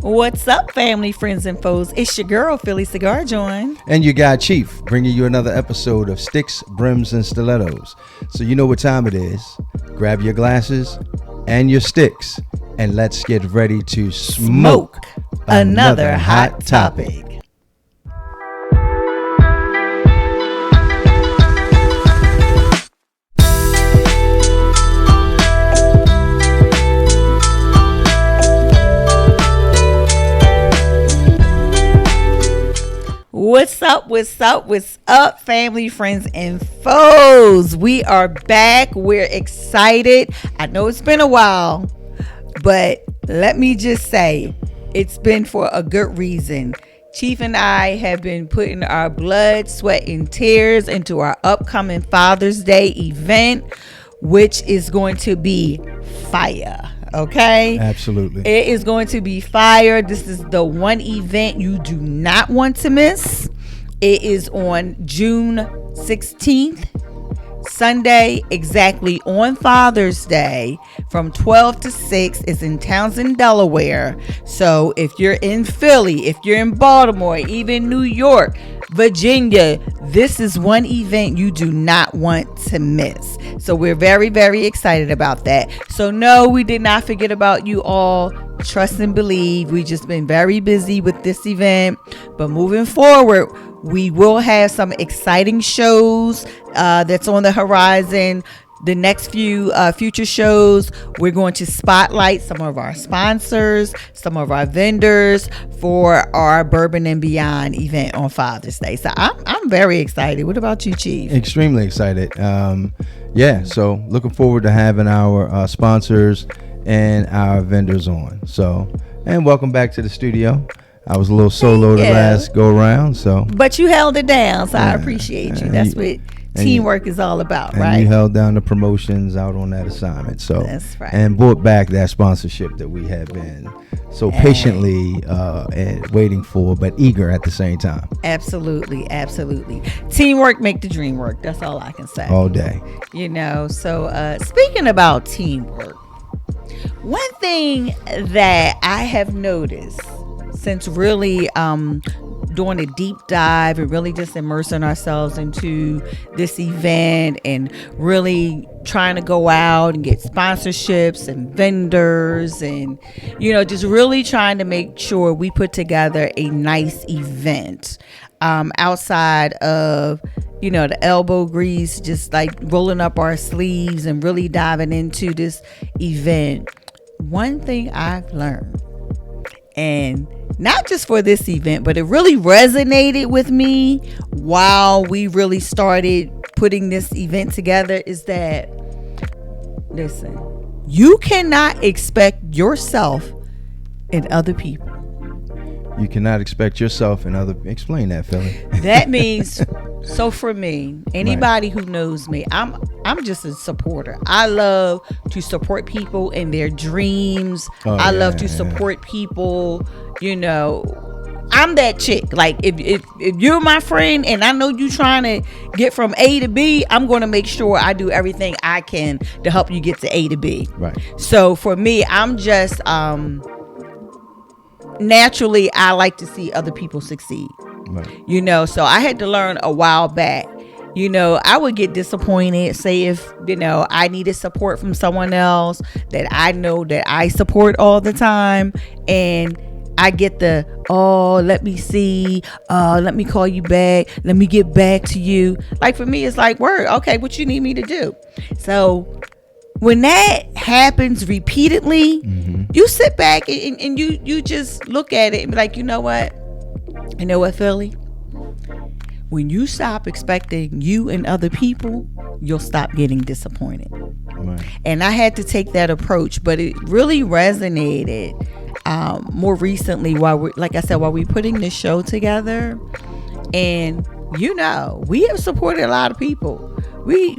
What's up, family, friends, and foes? It's your girl, Philly Cigar Join. And your guy, Chief, bringing you another episode of Sticks, Brims, and Stilettos. So you know what time it is. Grab your glasses and your sticks, and let's get ready to smoke another hot topic. What's up, family, friends, and foes? We are back. We're excited. I know it's been a while, but let me just say, it's been for a good reason. Chief and I have been putting our blood, sweat, and tears into our upcoming Father's Day event, which is going to be fire. Okay, absolutely, it is going to be fire. This is the one event you do not want to miss. It is on June 16th, Sunday, exactly on Father's Day, from 12 to 6. It's in Townsend, Delaware. So if you're in Philly, if you're in Baltimore, even New York, Virginia, this is one event you do not want to miss. So we're very, very excited about that. So no, we did not forget about you all. Trust and believe. We just been very busy with this event, but moving forward, we will have some exciting shows that's on the horizon. The next few future shows, we're going to spotlight some of our sponsors, some of our vendors for our Bourbon and Beyond event on Father's Day. So I'm very excited. What about you, Chief? Extremely excited. So looking forward to having our sponsors and our vendors on. So, and welcome back to the studio. I was a little solo the last go around, but you held it down, so I appreciate you. That's what teamwork is all about, and right? You held down the promotions out on that assignment, so that's right. And brought back that sponsorship that we have been so patiently and waiting for, but eager at the same time. Absolutely. Teamwork make the dream work. That's all I can say. All day. So speaking about teamwork, one thing that I have noticed since really doing a deep dive and really just immersing ourselves into this event and really trying to go out and get sponsorships and vendors and just really trying to make sure we put together a nice event outside of the elbow grease, just like rolling up our sleeves and really diving into this event. One thing I've learned, and not just for this event, but it really resonated with me while we really started putting this event together, is that, listen, you cannot expect yourself and other people. You cannot expect yourself and other. Explain that, Philly. That means, so for me, anybody who knows me, I'm just a supporter. I love to support people in their dreams. I love to support people. I'm that chick. Like if you're my friend and I know you trying to get from A to B, I'm going to make sure I do everything I can to help you get to A to B. Right. So for me, I'm just naturally, I like to see other people succeed. Right. So I had to learn a while back. I would get disappointed, say if, I needed support from someone else that I know that I support all the time, and I get let me see, let me call you back, let me get back to you. Like for me, it's like, word, okay, what you need me to do? So when that happens repeatedly, you sit back and you just look at it and be like, you know what, Philly? When you stop expecting you and other people, you'll stop getting disappointed. Right. And I had to take that approach, but it really resonated more recently while we're putting this show together. And we have supported a lot of people. We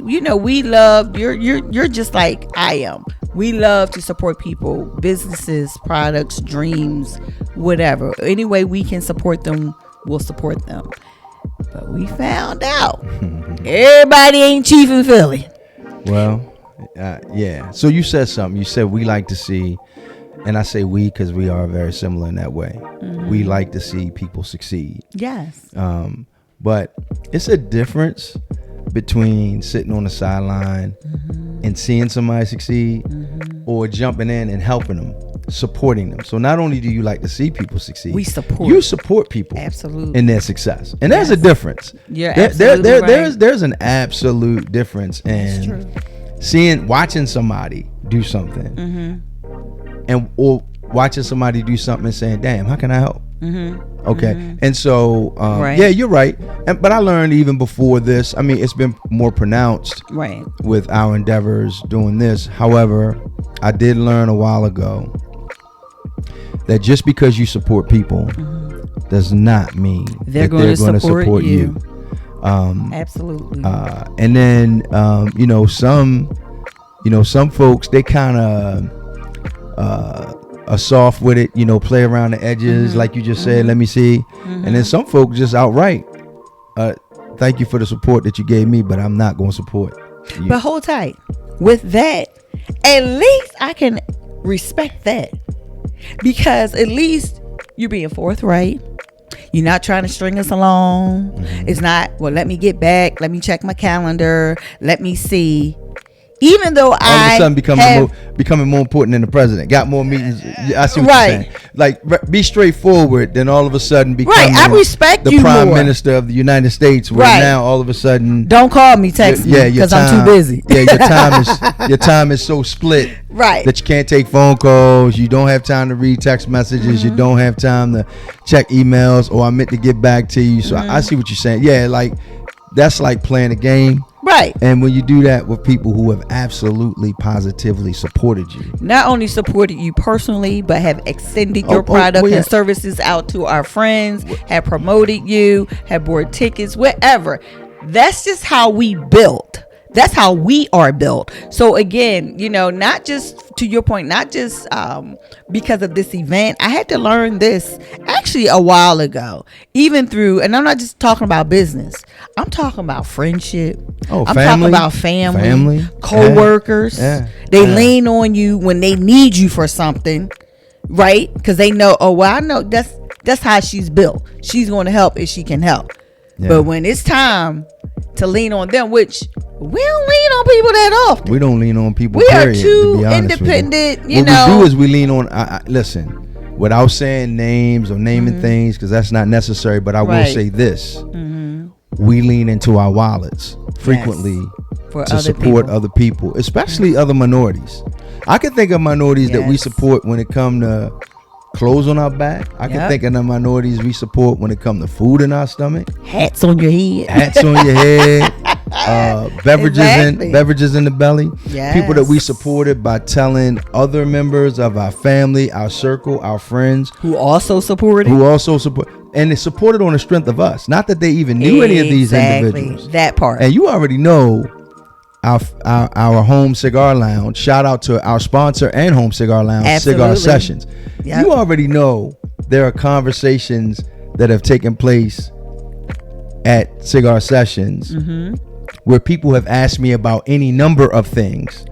love you're just like I am. We love to support people, businesses, products, dreams, whatever. Any way we can support them, we'll support them. But we found out everybody ain't Chief in Philly. Well, yeah. So you said something. You said we like to see and I say we because we are very similar in that way. We like to see people succeed. Yes. But it's a difference between sitting on the sideline and seeing somebody succeed or jumping in and helping them, supporting them. So not only do you like to see people succeed, you support people absolutely in their success. And there's a difference. You're absolutely right. There's an absolute difference in watching somebody do something or watching somebody do something and saying, damn, how can I help? Okay. And so yeah, you're right. But I learned even before this, I mean, it's been more pronounced with our endeavors doing this. However, I did learn a while ago that just because you support people does not mean they're going to support you. Absolutely. And then some folks, they kind of are soft with it, play around the edges, like you just said, let me see. And then some folks just outright, thank you for the support that you gave me, but I'm not going to support you. But hold tight. With that, at least I can respect that, because at least you're being forthright. You're not trying to string us along. It's not, well, let me get back, let me check my calendar, let me see. Even though all of a sudden becoming more important than the president, got more meetings. I see what you're saying. Like, be straightforward, then all of a sudden becoming I respect the you prime more. minister of the United States. Where now all of a sudden, don't call me, text me, because I'm too busy. Yeah, your time is so split that you can't take phone calls. You don't have time to read text messages. You don't have time to check emails. Or I meant to get back to you. So I see what you're saying. Yeah, like that's like playing a game. Right. And when you do that with people who have absolutely positively supported you, not only supported you personally, but have extended your product and services out to our friends, have promoted you, have bought tickets, whatever. That's just how we built. That's how we are built. So again, not just to your point, not just because of this event. I had to learn this actually a while ago, even through, and I'm not just talking about business. I'm talking about friendship. I'm talking about family, co-workers. They lean on you when they need you for something, right? Because they know, I know that's how she's built. She's going to help if she can help. But when it's time to lean on them, which we don't lean on people that often. We don't lean on people. We period, are too to be honest independent. What we do is we lean on. Listen, without saying names or naming things, because that's not necessary. But I will say this: we lean into our wallets frequently to support other people, especially other minorities. I can think of minorities that we support when it comes to clothes on our back. I can think of the minorities we support when it comes to food in our stomach. Hats on your head. Beverages in the belly. People that we supported by telling other members of our family, our circle, our friends who also supported. And they supported on the strength of us. Not that they even knew any of these individuals. That part. And you already know our home cigar lounge. Shout out to our sponsor and home cigar lounge, Cigar Sessions. You already know there are conversations that have taken place at Cigar Sessions where people have asked me about any number of things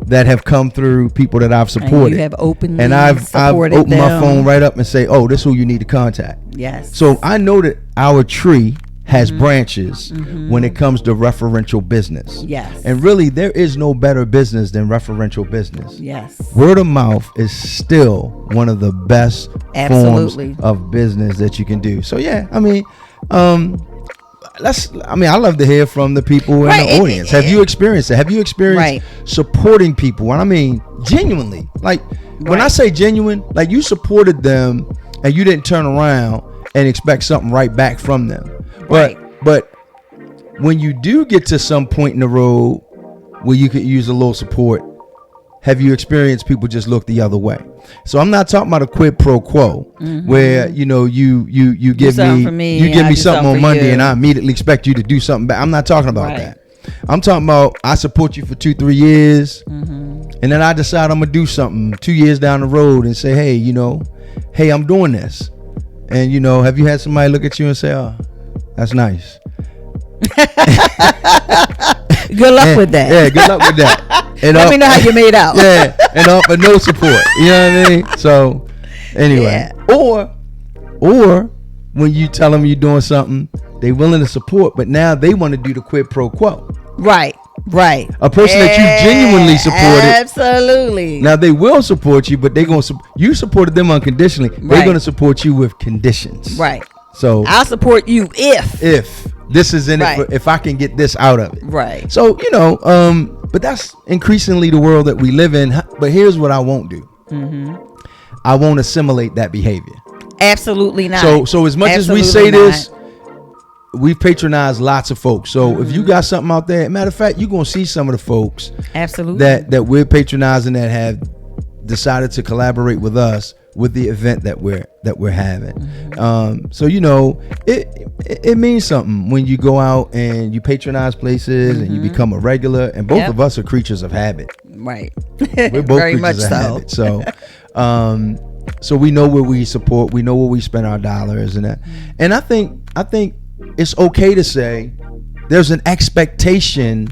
that have come through people that I've supported. And you have openly and I've opened my phone right up and say, oh, this is who you need to contact. So I know that our tree has branches when it comes to referential business. And really, there is no better business than referential business. Word of mouth is still one of the best forms of business that you can do. So yeah, I mean, I love to hear from the people in the audience. Have you experienced it? Have you experienced supporting people? And I mean, genuinely, like when I say genuine, like you supported them and you didn't turn around and expect something right back from them. But when you do get to some point in the road where you could use a little support, have you experienced people just look the other way? So I'm not talking about a quid pro quo where you give me something on Monday and I immediately expect you to do something back. I'm not talking about that. I'm talking about I support you for 2-3 years and then I decide I'm gonna do something 2 years down the road and say, hey, I'm doing this. And have you had somebody look at you and say, oh, that's nice. Good luck with that. Yeah, good luck with that. Let me know how you made out. Yeah, and offer no support. You know what I mean? So anyway, or when you tell them you're doing something, they willing to support, but now they want to do the quid pro quo. Right. A person that you genuinely supported. Absolutely. Now they will support you, but you supported them unconditionally. Right. They're going to support you with conditions. Right. So I'll support you if this is in it, if I can get this out of it. Right. So but that's increasingly the world that we live in. But here's what I won't do. I won't assimilate that behavior. Absolutely not. So as much as we say this, we patronize lots of folks. So if you got something out there, matter of fact, you're gonna see some of the folks that we're patronizing that have decided to collaborate with us with the event that we're having. So it means something when you go out and you patronize places and you become a regular. And both of us are creatures of habit. Right. We're both very creatures of habit. So. So we know where we support, we know where we spend our dollars and that. And I think it's okay to say there's an expectation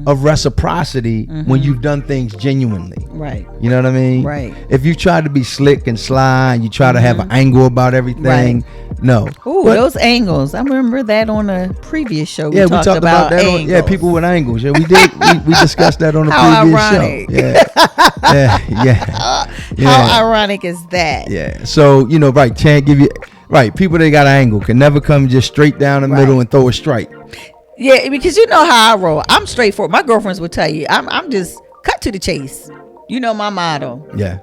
of reciprocity when you've done things genuinely. Right. You know what I mean? Right. If you try to be slick and sly and you try to have an angle about everything, no. Ooh, those angles. I remember that on a previous show. We talked about that. On, people with angles. Yeah, we did. we discussed that on a previous ironic. show. Yeah. How ironic is that? Yeah. So, can't give you, people that got an angle can never come just straight down the middle and throw a strike. Yeah, because you know how I roll. I'm straightforward. My girlfriends will tell you, I'm just cut to the chase. You know my motto. Yeah.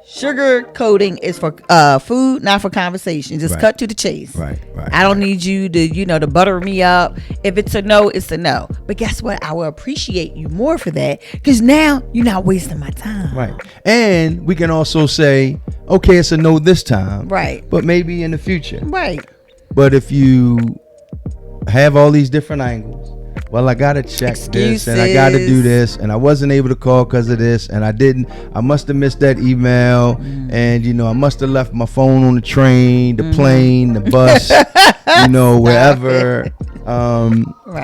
Sugar coating is for food, not for conversation. Just cut to the chase. Right. I don't need you to, to butter me up. If it's a no, it's a no. But guess what? I will appreciate you more for that because now you're not wasting my time. Right. And we can also say, okay, it's a no this time. Right. But maybe in the future. Right. But if you have all these different angles, well, I gotta check this and I gotta do this and I wasn't able to call because of this and I must have missed that email and I must have left my phone on the train, the plane, the bus, wherever.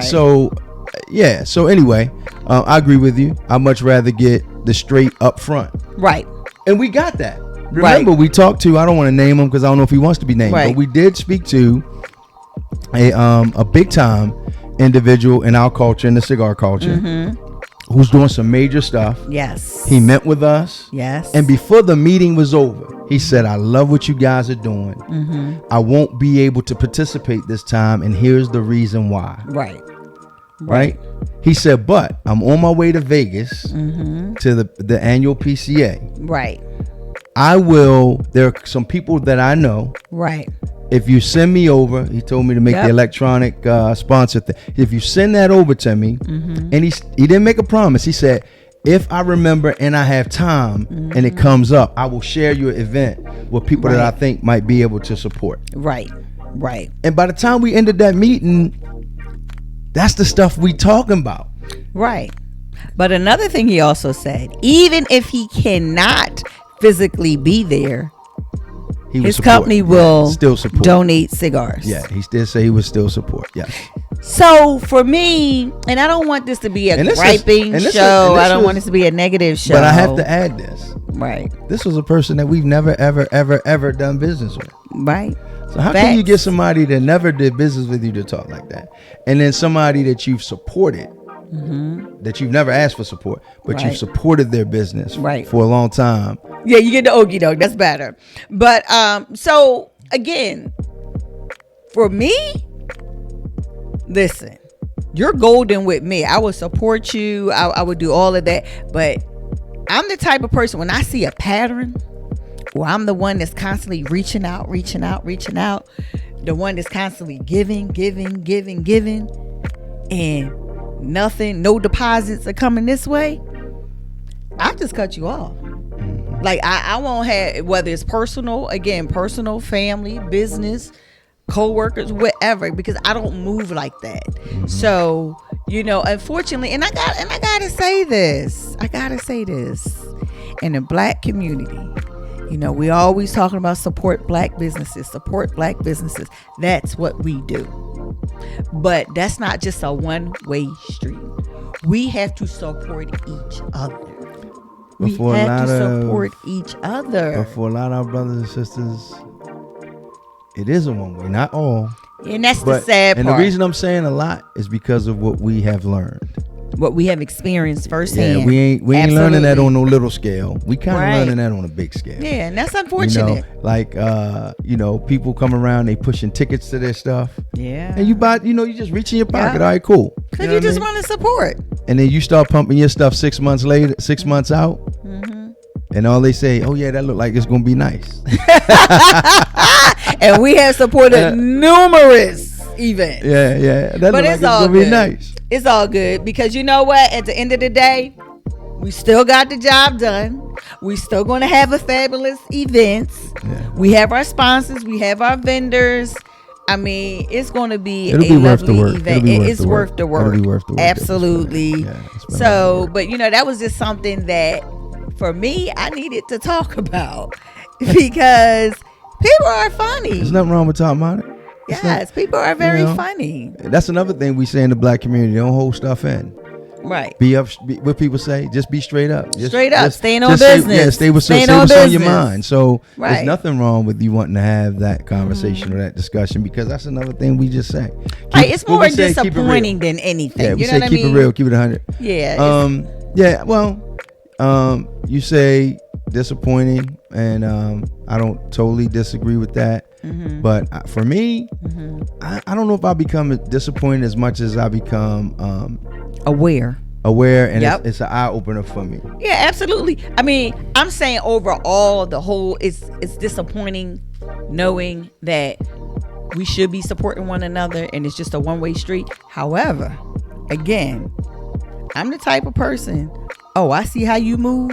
So anyway, I agree with you. I'd much rather get the straight up front. Right. And we got that. Remember, we talked to, I don't want to name him because I don't know if he wants to be named, but we did speak to a big time individual in our culture, in the cigar culture, who's doing some major stuff. Yes. He met with us. Yes. And before the meeting was over, he said, I love what you guys are doing. I won't be able to participate this time, and here's the reason why. Right. He said, but I'm on my way to Vegas to the annual PCA. Right. There are some people that I know. Right. If you send me over, he told me to make the electronic sponsor thing. If you send that over to me, and he didn't make a promise. He said, if I remember and I have time and it comes up, I will share your event with people that I think might be able to support. Right. And by the time we ended that meeting, that's the stuff we talking about. Right. But another thing he also said, even if he cannot physically be there, his company will still support. Donate cigars. Yeah, he did say he would still support. Yeah. So for me, and I don't want this to be a griping show. I don't want this to be a negative show. But I have to add this. Right. This was a person that we've never, ever done business with. Right. So how can you get somebody that never did business with you to talk like that? And then somebody that you've supported, that you've never asked for support, but you've supported their business for a long time. Yeah, you get the okie doke. That's better. But so again, for me, listen, you're golden with me. I will support you. I would do all of that. But I'm the type of person, when I see a pattern, or I'm the one that's constantly reaching out, the one that's constantly giving, and nothing, no deposits are coming this way, I just cut you off. Like I won't have, whether it's personal, family, business, co-workers, whatever, because I don't move like that. So, unfortunately, and I gotta say this, in the black community, we always talking about support black businesses. That's what we do. But that's not just a one-way street. we have to support each other. But for we have to support each other. But for a lot of our brothers and sisters, it is a one way, not all. And that's the sad part. And the reason I'm saying a lot is because of what we have learned. What we have experienced firsthand. Yeah, we ain't learning that on no little scale. We kind of learning that on a big scale. Yeah, and that's unfortunate. People come around, they pushing tickets to their stuff. Yeah. And you buy, you just reach in your pocket. All right, cool. Because you just want to support. And then you start pumping your stuff 6 months later, 6 months out. Mm-hmm. And all they say, oh yeah, that look like it's going to be nice. And we have supported numerous events. Yeah. That but it's all good. Be nice. It's all good because you know what? At the end of the day, we still got the job done. We still going to have a fabulous events. Yeah. We have our sponsors. We have our vendors. I mean, it's going to be a lovely event. It's worth the work. It'll be worth the work. Absolutely. So, but that was just something that for me, I needed to talk about because people are funny. There's nothing wrong with talking about it. Yes, people are very funny. That's another thing we say in the black community. Don't hold stuff in. Right. What people say, just be straight up. Staying on business. Stay what's on your mind. So there's nothing wrong with you wanting to have that conversation or that discussion because that's another thing we just say. It's more disappointing than anything. Yeah, we say keep it real, keep it 100. Yeah. You say disappointing, and I don't totally disagree with that. Mm-hmm. But for me, I don't know if I become disappointed as much as I become aware, and it's an eye opener for me. Yeah, absolutely. I mean, I'm saying overall, the whole it's disappointing knowing that we should be supporting one another, and it's just a one-way street. However, again, I'm the type of person. Oh, I see how you move,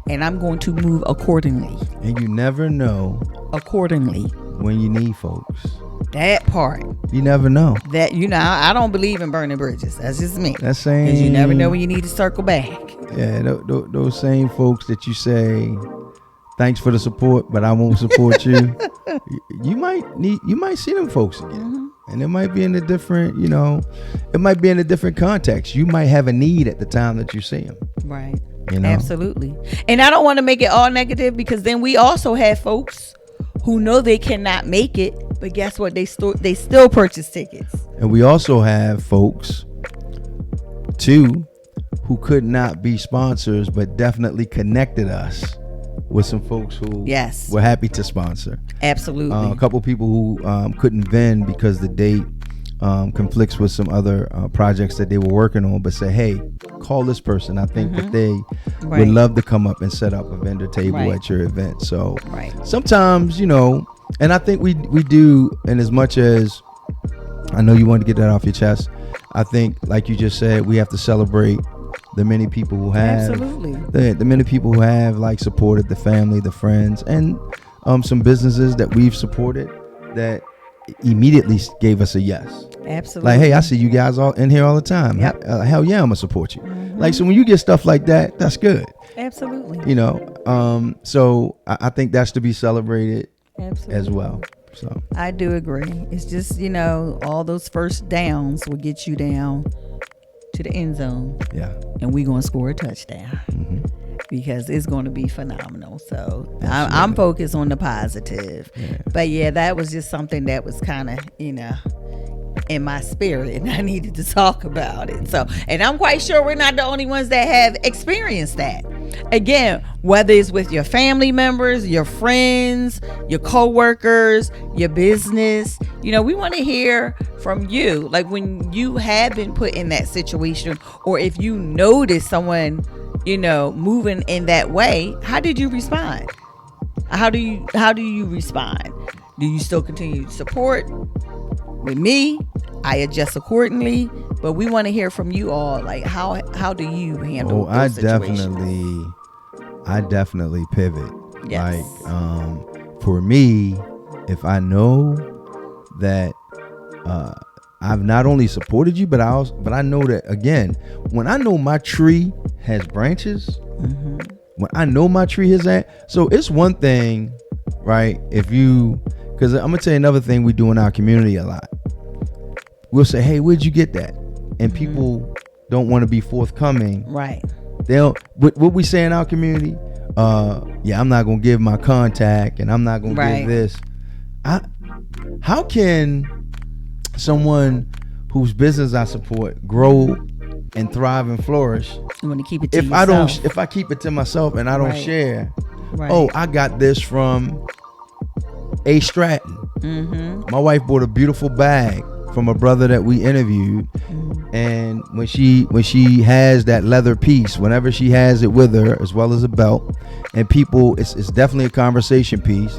and I'm going to move accordingly. And you never know accordingly when you need folks. That part. You never know. That I don't believe in burning bridges. That's just me. That's saying because you never know when you need to circle back. Yeah, those same folks that you say, thanks for the support, but I won't support you. You might see them folks again. Mm-hmm. And it might be in a different, it might be in a different context. You might have a need at the time that you see them. Right. Absolutely. And I don't want to make it all negative because then we also have folks who know they cannot make it, but guess what? They still purchase tickets. And we also have folks, too, who could not be sponsors, but definitely connected us with some folks who were happy to sponsor. Absolutely. A couple people who couldn't vend because the date conflicts with some other projects that they were working on, but say, hey, call this person. I think that they would love to come up and set up a vendor table at your event. So sometimes, and I think we do, and as much as I know you want to get that off your chest, I think, like you just said, we have to celebrate the many people who have the many people who have supported the family, the friends, and some businesses that we've supported that immediately gave us a yes. Absolutely. Like, hey, I see you guys all in here all the time. Yep. Hell yeah, I'm gonna support you. Mm-hmm. So when you get stuff like that, that's good. Absolutely. So I think that's to be celebrated as well. So I do agree. It's just all those first downs will get you down to the end zone. Yeah. And we're gonna score a touchdown. Mm-hmm. Because it's going to be phenomenal. So I'm focused on the positive. Yeah. But that was just something that was kind of, in my spirit, and I needed to talk about it. So, and I'm quite sure we're not the only ones that have experienced that. Again, whether it's with your family members, your friends, your coworkers, your business, we want to hear from you. Like when you have been put in that situation, or if you notice someone moving in that way, how did you respond? How do you respond? Do you still continue to support? With me, I adjust accordingly, but we want to hear from you all. Like how do you handle those situations? I definitely pivot. Yes. For me, if I know that I've not only supported you, but I know that, again, when I know my tree has branches, when I know my tree is so it's one thing, right? Because I'm gonna tell you another thing we do in our community a lot. We'll say, hey, where'd you get that? And people don't want to be forthcoming. Right. They'll what we say in our community. I'm not gonna give my contact, and I'm not gonna give this. How can someone whose business I support grow and thrive and flourish? You want to keep it to yourself. If I keep it to myself and I don't share. Right. Oh, I got this from A. Stratton. Mm-hmm. My wife bought a beautiful bag from a brother that we interviewed, and when she has that leather piece, whenever she has it with her, as well as a belt, and people, it's definitely a conversation piece.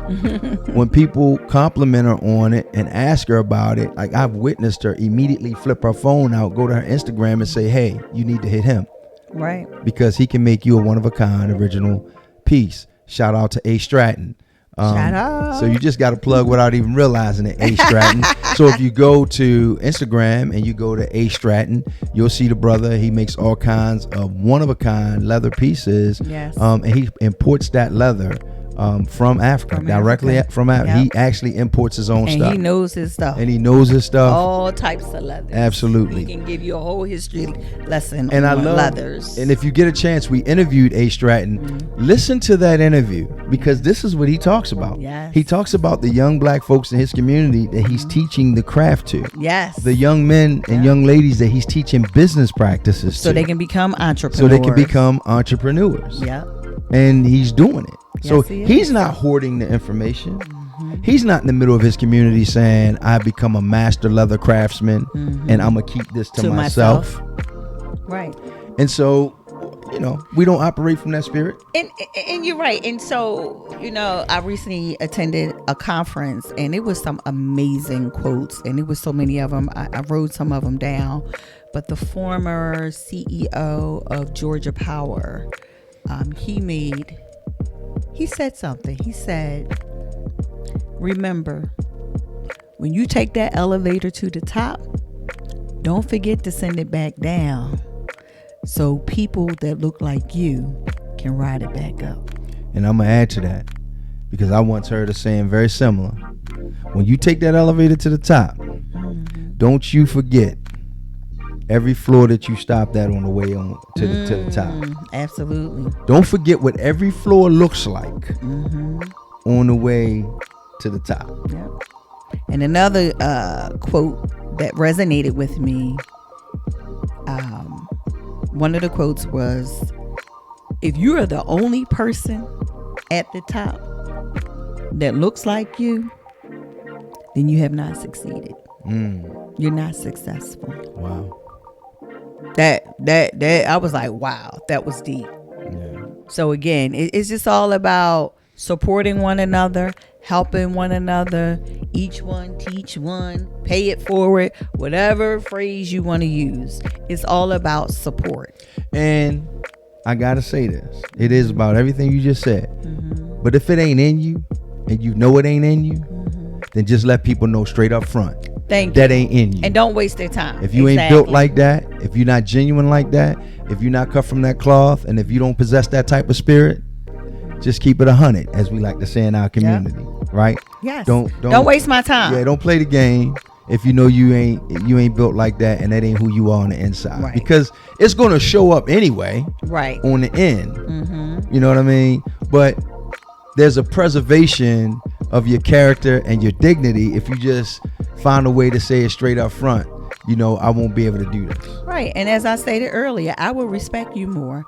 When people compliment her on it and ask her about it, like I've witnessed her immediately flip her phone out, go to her Instagram and say, hey, you need to hit him, right? Because he can make you a one-of-a-kind original piece. Shout out to A. Stratton. Shout out. So you just got to plug without even realizing it, A. Stratton. So if you go to Instagram and you go to A. Stratton, you'll see the brother. He makes all kinds of one-of-a-kind leather pieces. Yes. And he imports that leather from Africa, directly from Africa. Yep. He actually imports his own stuff. And he knows his stuff. All types of leathers. Absolutely. He can give you a whole history lesson and on leathers. And if you get a chance, we interviewed A. Stratton. Mm-hmm. Listen to that interview, because this is what he talks about. Yes. He talks about the young black folks in his community that he's teaching the craft to. Yes. The young men and young ladies that he's teaching business practices to. So they can become entrepreneurs. Yeah. And he's doing it. Yes, so he's not hoarding the information. Mm-hmm. He's not in the middle of his community saying, I become a master leather craftsman and I'm going to keep this to myself. Right. And so, we don't operate from that spirit. And you're right. And so, I recently attended a conference, and it was some amazing quotes, and it was so many of them. I wrote some of them down. But the former CEO of Georgia Power, he said something. He said, remember, when you take that elevator to the top, don't forget to send it back down so people that look like you can ride it back up. And I'm going to add to that, because I once heard a saying very similar. When you take that elevator to the top, don't you forget every floor that you stopped at on the way on to the top. Absolutely. Don't forget what every floor looks like on the way to the top. Yep. And another quote that resonated with me, one of the quotes was, if you are the only person at the top that looks like you, then you have not succeeded. You're not successful. Wow. That I was like, wow, that was deep. Yeah. So again, it's just all about supporting one another, helping one another, each one teach one, pay it forward, whatever phrase you want to use. It's all about support. And I gotta say this, it is about everything you just said. But if it ain't in you, and you know it ain't in you, then just let people know straight up front. That ain't in you. And don't waste their time. If you ain't built like that, if you're not genuine like that, if you're not cut from that cloth, and if you don't possess that type of spirit, just keep it 100, as we like to say in our community, right? Yes. Don't waste my time. Yeah, don't play the game if you know you ain't built like that, and that ain't who you are on the inside. Right. Because it's gonna show up anyway. Right. On the end. You know what I mean? But there's a preservation of your character and your dignity if you just find a way to say it straight up front. I won't be able to do this. Right. And as I stated earlier, I will respect you more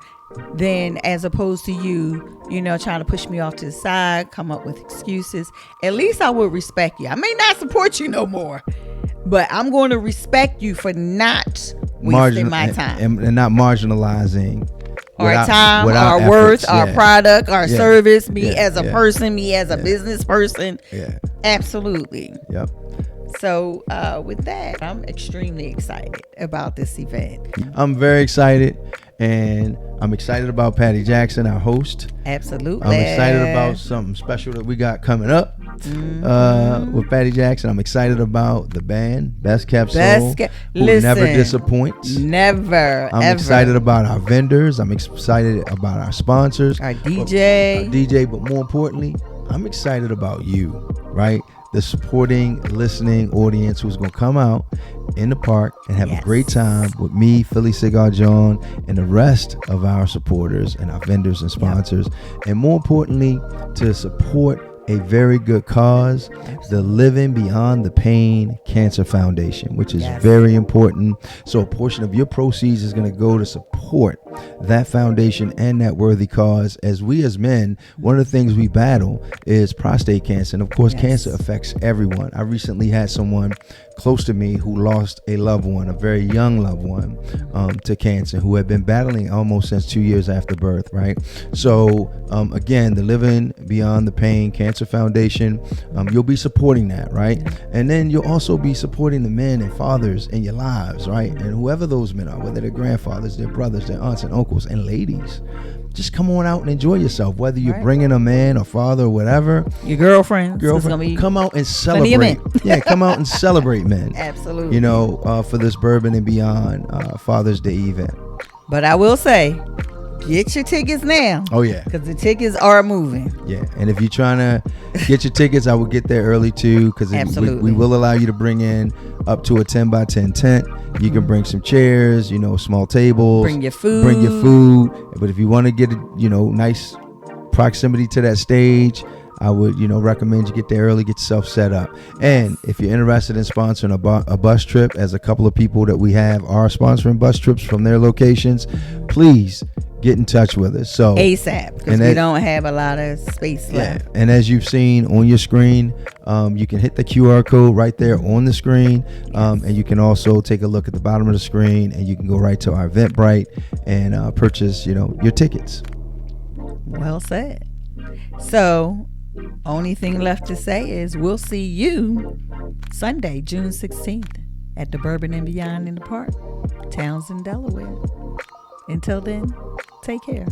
than as opposed to you, trying to push me off to the side, come up with excuses. At least I will respect you. I may not support you no more, but I'm going to respect you for not wasting my time. And not marginalizing our time, our worth, our product, our service, me as a person, me as a business person. Yeah. Absolutely. Yep. So with that, I'm extremely excited about this event. I'm very excited, and I'm excited about Patty Jackson, our host. Absolutely. I'm excited about something special that we got coming up with Patty Jackson. I'm excited about the band, Best Kept Soul, who never disappoints. Never, I'm excited about our vendors. I'm excited about our sponsors. Our DJ. But more importantly, I'm excited about you, right? The supporting, listening audience who's going to come out in the park and have Yes. a great time with me, Philly Cigar John, and the rest of our supporters and our vendors and sponsors. And more importantly, to support a very good cause, the Living Beyond the Pain Cancer Foundation, which is Yes. very important. So a portion of your proceeds is going to go to support that foundation and that worthy cause. As we as men, one of the things we battle is prostate cancer. And of course, Yes. cancer affects everyone. I recently had someone close to me who lost a loved one, a very young loved one, to cancer, who had been battling almost since 2 years after birth, right? So again, the Living Beyond the Pain Cancer Foundation, you'll be supporting that, right? And then you'll also be supporting the men and fathers in your lives, right? And whoever those men are, whether they're grandfathers, their brothers, their aunts and uncles, and ladies, just come on out and enjoy yourself. Whether you're bringing a man or father or whatever, your girlfriend, come out and celebrate. Yeah, come out and celebrate, men. Absolutely. You know, for this Bourbon and Beyond Father's Day event. But I will say, get your tickets now. Oh yeah, because the tickets are moving. Yeah, and if you're trying to get your tickets, I will get there early too, because we will allow you to bring in up to a 10 by 10 tent. You can bring some chairs, you know, small tables. Bring your food. But if you want to get a, you know, nice proximity to that stage, I would, you know, recommend you get there early, get yourself set up. And if you're interested in sponsoring a bus trip, as a couple of people that we have are sponsoring bus trips from their locations, please get in touch with us. So ASAP, because we don't have a lot of space left. And as you've seen on your screen, you can hit the QR code right there on the screen, and you can also take a look at the bottom of the screen, and you can go right to our Eventbrite and purchase, you know, your tickets. Well said. So only thing left to say is we'll see you Sunday, June 16th at the Bourbon and Beyond in the Park, Townsend, Delaware. Until then, take care.